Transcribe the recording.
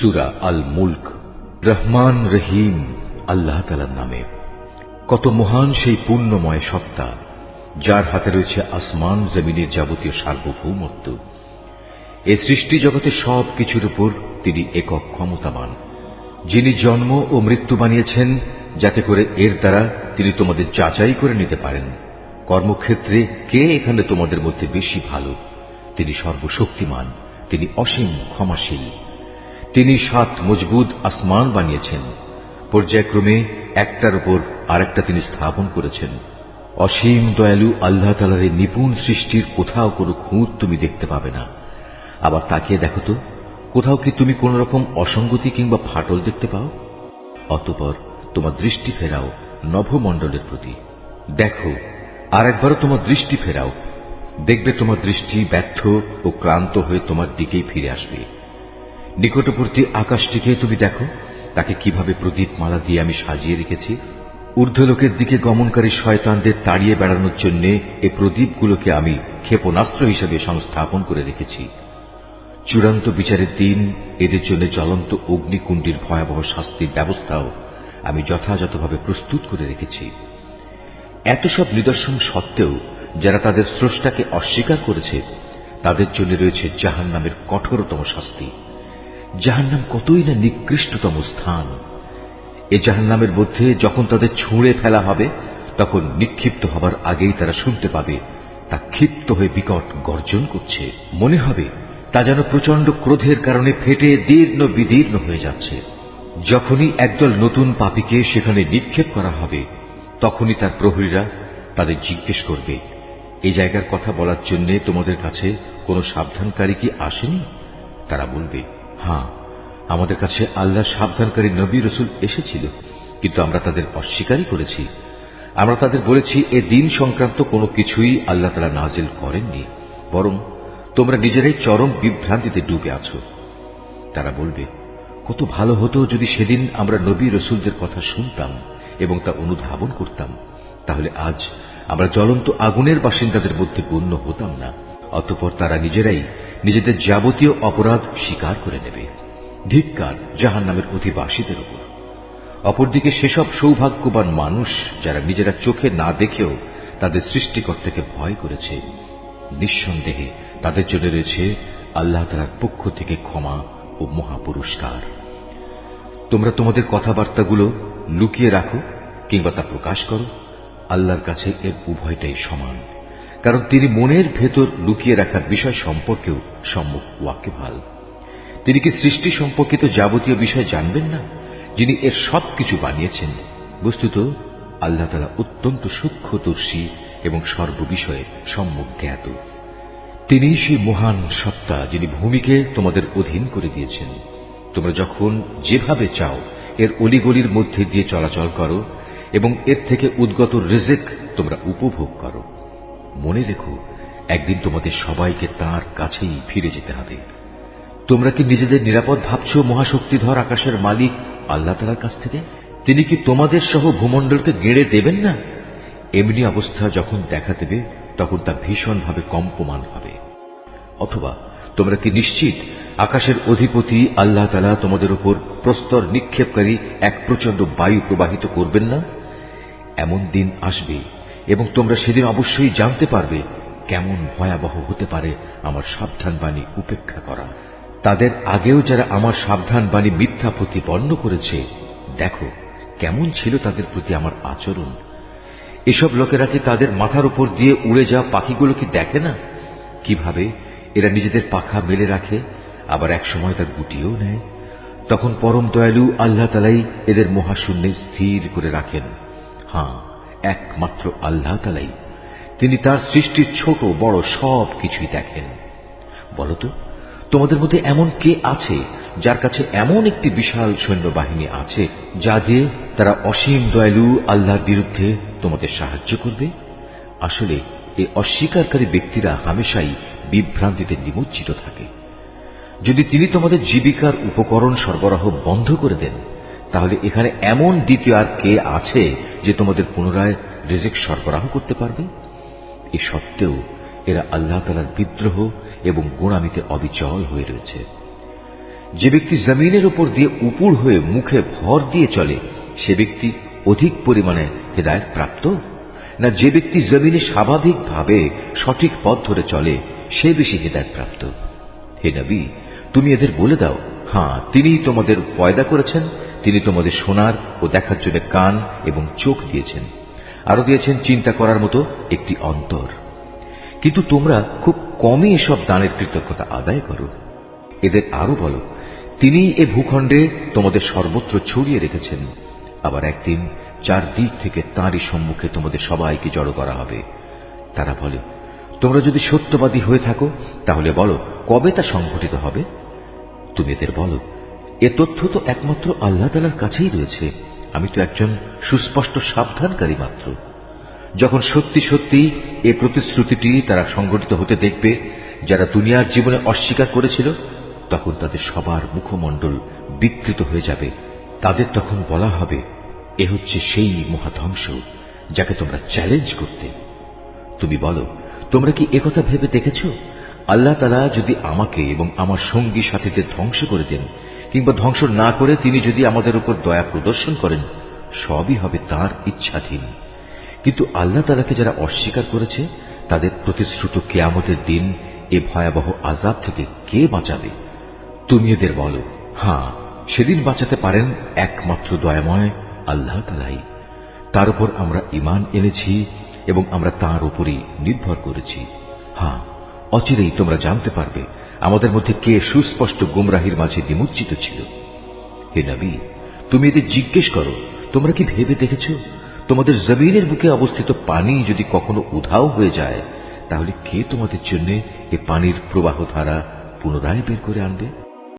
সূরা আল মুলক। রহমান রহিম আল্লাহ তাআলার নামে। কত মহান সেই পুণ্যময় সত্তা, যার হাতে রয়েছে আসমান জমিনের যাবতীয় সার্বভৌমত্ব। এ সৃষ্টি জগতে সব কিছুর উপর তিনি একক ক্ষমতাবান, যিনি জন্ম ও মৃত্যু বানিয়েছেন যাতে করে এর দ্বারা তিনি তোমাদের যাচাই করে নিতে পারেন কর্মক্ষেত্রে কে এখানে তোমাদের মধ্যে বেশি ভালো। তিনি সর্বশক্তিমান, তিনি অসীম ক্ষমাশীল। তিনি 7 মজবুত আসমান বানিয়েছেন, পর্যায়ক্রমে একটার উপর আরেকটা তিনি স্থাপন করেছেন। অসীম দয়ালু আল্লাহ তাআলার এই নিপুণ সৃষ্টির কোথাও কোনো খুঁত তুমি দেখতে পাবে না। আবার তাকিয়ে দেখো তো, কোথাও কি তুমি কোন রকম অসঙ্গতি কিংবা ফাটল দেখতে পাও? অতঃপর তোমার দৃষ্টি ফেরাও নভমণ্ডলের প্রতি। দেখো, আর একবারও তোমার দৃষ্টি ফেরাও, দেখবে তোমার দৃষ্টি ব্যর্থ ও ক্লান্ত হয়ে তোমার দিকেই ফিরে আসবে। নিকটবর্তী আকাশটিকে তুমি দেখো, তাকে কিভাবে প্রদীপমালা দিয়ে আমি সাজিয়ে রেখেছি। ঊর্ধ্বলোকের দিকে গমনকারী শয়তানদের তাড়িয়ে বেড়ানোর জন্য এই প্রদীপগুলোকে আমি ক্ষেপণাস্ত্র হিসেবে সংস্থাপন করে রেখেছি। চূড়ান্ত বিচারের দিন এদের জন্য জ্বলন্ত অগ্নিকুণ্ডের ভয়াবহ শাস্তির ব্যবস্থাও আমি যথাযথভাবে প্রস্তুত করে রেখেছি। এত সব নিদর্শন সত্ত্বেও যারা তাদের স্রষ্টাকে অস্বীকার করেছে, তাদের জন্য রয়েছে জাহান্নামের কঠোরতম শাস্তি। জাহান্নাম কতই না নিকৃষ্টতম স্থান। এ জাহান্নামের মধ্যে যখন তাদের ছুঁড়ে ফেলা হবে, তখন নিক্ষিপ্ত হবার আগেই তারা শুনতে পাবে তা ক্ষিপ্ত হয়ে বিকট গর্জন করছে। মনে হবে তা যেন প্রচন্ড ক্রোধের কারণে ফেটে দীর্ণ বিদীর্ণ হয়ে যাচ্ছে। যখনই একদল নতুন পাপীকে সেখানে নিক্ষেপ করা হবে, তখনই তার প্রহরীরা তাদের জিজ্ঞেস করবে, এই জায়গার কথা বলার জন্য তোমাদের কাছে কোনো সাবধানকারী কি আসেনি? তারা বলবে, হ্যাঁ, আমাদের কাছে আল্লাহর সাবধানকারী নবী রাসূল এসেছিল, কিন্তু আমরা তাদের অস্বীকারই করেছি। আমরা তাদের বলেছি এ দিন সংক্রান্ত কোনো কিছুই আল্লাহ তাআলা নাজিল করেননি, বরং তোমরা নিজেরাই চরম বিভ্রান্তিতে ডুবে আছো। তারা বলবে, কত ভালো হতো যদি সেদিন আমরা নবী রাসূলদের কথা শুনতাম এবং তা অনুধাবন করতাম, তাহলে আজ আমরা জ্বলন্ত আগুনের বাসিন্দাদের মধ্যে গণ্য হতাম না। অতঃপর তারা নিজেরাই নিজেদের যাবতীয় অপরাধ স্বীকার করে নেবে। ধিক্কার জাহান্নামের অধিবাসীদের উপর। অপরদিকে সেসব সৌভাগ্যবান মানুষ যারা নিজেরা চোখে না দেখেও তাদের সৃষ্টিকর্তাকে ভয় করেছে, নিঃসন্দেহে তাদের জন্য রয়েছে আল্লাহ তাআলার পক্ষ থেকে ক্ষমা ও মহাপুরস্কার। তোমরা তোমাদের কথাবার্তাগুলো লুকিয়ে রাখো কিংবা তা প্রকাশ করো, আল্লাহর কাছে এর উভয়টাই সমান, কারণ তিনি মনের ভেতর লুকিয়ে রাখার বিষয় সম্পর্কেও সম্মুখ ওয়াকিবহাল। তিনি কি সৃষ্টি সম্পর্কিত যাবতীয় বিষয় জানবেন না, যিনি এর সবকিছু বানিয়েছেন? বস্তুত আল্লাহ তাআলা অত্যন্ত সূক্ষ্মদর্শী এবং সর্ববিষয়ে সম্যক জ্ঞাত। তিনি সেই মহান সত্তা যিনি ভূমিকে তোমাদের অধীন করে দিয়েছেন। তোমরা যখন যেভাবে চাও এর অলিগলির মধ্যে দিয়ে চলাচল করো এবং এর থেকে উদ্গত রিজিক তোমরা উপভোগ করো। মনে রেখো, একদিন তোমাদের সবাইকে তাঁর কাছেই ফিরে যেতে হবে। তোমরা কি নিজেদের নিরাপদ ভাবছ মহাশক্তিধর আকাশের মালিক আল্লাহ তাআলার কাছ থেকে? তিনি কি তোমাদের সহ ভূমণ্ডলকে গেড়ে দেবেন না? এমনি অবস্থা যখন দেখা দেবে, তখন তা ভীষণভাবে কম্পমান হবে। অথবা তোমরা কি নিশ্চিত আকাশের অধিপতি আল্লাহ তাআলা তোমাদের উপর প্রস্তর নিক্ষেপকারী এক প্রচন্ড বায়ু প্রবাহিত করবেন না? এমন দিন আসবে এবং তোমরা সেদিন অবশ্যই জানতে পারবে কেমন ভয়াবহ হতে পারে আমার সাবধান বাণী উপেক্ষা করা। তাদের আগেও যারা আমার সাবধান বাণী মিথ্যা প্রতিপন্ন করেছে, দেখো কেমন ছিল তাদের প্রতি আমার আচরণ। এসব লোকেরা কি তাদের মাথার উপর দিয়ে উড়ে যাওয়া পাখিগুলো কি দেখে না, কিভাবে এরা নিজেদের পাখা মেলে রাখে, আবার এক সময় তা গুটিয়েও নেয়? তখন পরম দয়ালু আল্লাহ তাআলাই এদের মহাশূন্যে স্থির করে রাখেন। হ্যাঁ, একমাত্র আল্লাহ তাআলাই, তিনি তার সৃষ্টির ছোট বড় সব কিছুই দেখেন। বলতো, তোমাদের মধ্যে এমন কে আছে যার কাছে এমন একটি বিশাল সৈন্যবাহিনী আছে যা দিয়ে তারা অসীম দয়ালু আল্লাহর বিরুদ্ধে তোমাদের সাহায্য করবে? আসলে এই অস্বীকারী ব্যক্তিরা হামেশাই বিভ্রান্তিতে নিমজ্জিত থাকে। যদি তিনি তোমাদের জীবিকার উপকরণ সরবরাহ বন্ধ করে দেন, তাহলে এখানে এমন দ্বিতীয় আর কে আছে যে তোমাদের পুনরায় রিজিক সরবরাহ করতে পারবে? এ সত্ত্বেও এরা আল্লাহ তাআলার বিদ্রোহ এবং গোঁড়ামিতে অবিচল হয়ে রয়েছে। যে ব্যক্তি জমিনের উপর দিয়ে উপুড় হয়ে মুখে ভর দিয়ে চলে সে ব্যক্তি অধিক পরিমাণে হেদায়েত প্রাপ্ত, না যে ব্যক্তি জমিনে স্বাভাবিকভাবে সঠিক পথ ধরে চলে সে বেশি হেদায়েত প্রাপ্ত? হে নবী, তুমি এদের বলে দাও, হ্যাঁ, তিনিই তোমাদের পয়দা করেছেন, তিনি তোমাদের শোনার ও দেখার জন্য কান এবং চোখ দিয়েছেন, আরো দিয়েছেন চিন্তা করার মতো একটি অন্তর। কিন্তু তোমরা খুব কমই এসব দানের কৃতজ্ঞতা আদায় করো। এদের আরো বলো, তিনি এ ভূখণ্ডে তোমাদের সর্বত্র ছড়িয়ে রেখেছেন। আবার একদিন চারদিক থেকে তাঁরই সম্মুখে তোমাদের সবাইকে জড়ো করা হবে। তারা বলে, তোমরা যদি সত্যবাদী হয়ে থাকো তাহলে বলো, কবে তা সংঘটিত হবে? তুমি এদের বলো, এ তথ্য তো একমাত্র আল্লাহ তাআলার কাছেই রয়েছে। আমি তো একজন সুস্পষ্ট সাবধানকারী মাত্র। যখন সত্যি সত্যি এ প্রতিশ্রুতিটি তারা সংঘটিত হতে দেখবে যারা দুনিয়ার জীবনে অস্বীকার করেছিল, তখন তাদের সবার মুখমণ্ডল বিকৃত হয়ে যাবে। তাদের তখন বলা হবে, এ হচ্ছে সেই মহাধ্বংস যাকে তোমরা চ্যালেঞ্জ করতে। তুমি বলো, তোমরা কি একথা ভেবে দেখেছ, আল্লাহ তাআলা যদি আমাকে এবং আমার সঙ্গী সাথীদের ধ্বংস করে দেন কিংবা ধ্বংস না করে তিনি যদি আমাদের উপর দয়া প্রদর্শন করেন, সবই হবে তাঁর ইচ্ছাধীন। কিন্তু আল্লাহ তাআলাকে যারা অস্বীকার করেছে তাদের প্রতিশ্রুত কিয়ামতের দিন এ ভয়াবহ আযাব থেকে কে বাঁচাবে? তুমি এদের বলো, হ্যাঁ, সেদিন বাঁচাতে পারেন একমাত্র দয়াময় আল্লাহ তাআলাই। তার উপর আমরা ঈমান এনেছি এবং আমরা তার উপরই নির্ভর করেছি। হ্যাঁ, অচিরেই তোমরা জানতে পারবে আমাদের মধ্যে কে সুস্পষ্ট গুমরাহির মাঝে নিমজ্জিত ছিল। হে নবী, তুমি এদের জিজ্ঞেস করো, তোমরা কি ভেবে দেখেছ, তোমাদের জমিনের বুকে অবস্থিত পানি যদি কখনো উধাও হয়ে যায় তাহলে কে তোমাদের জন্য এ পানির প্রবাহ ধারা পুনরায় বের করে আনবে?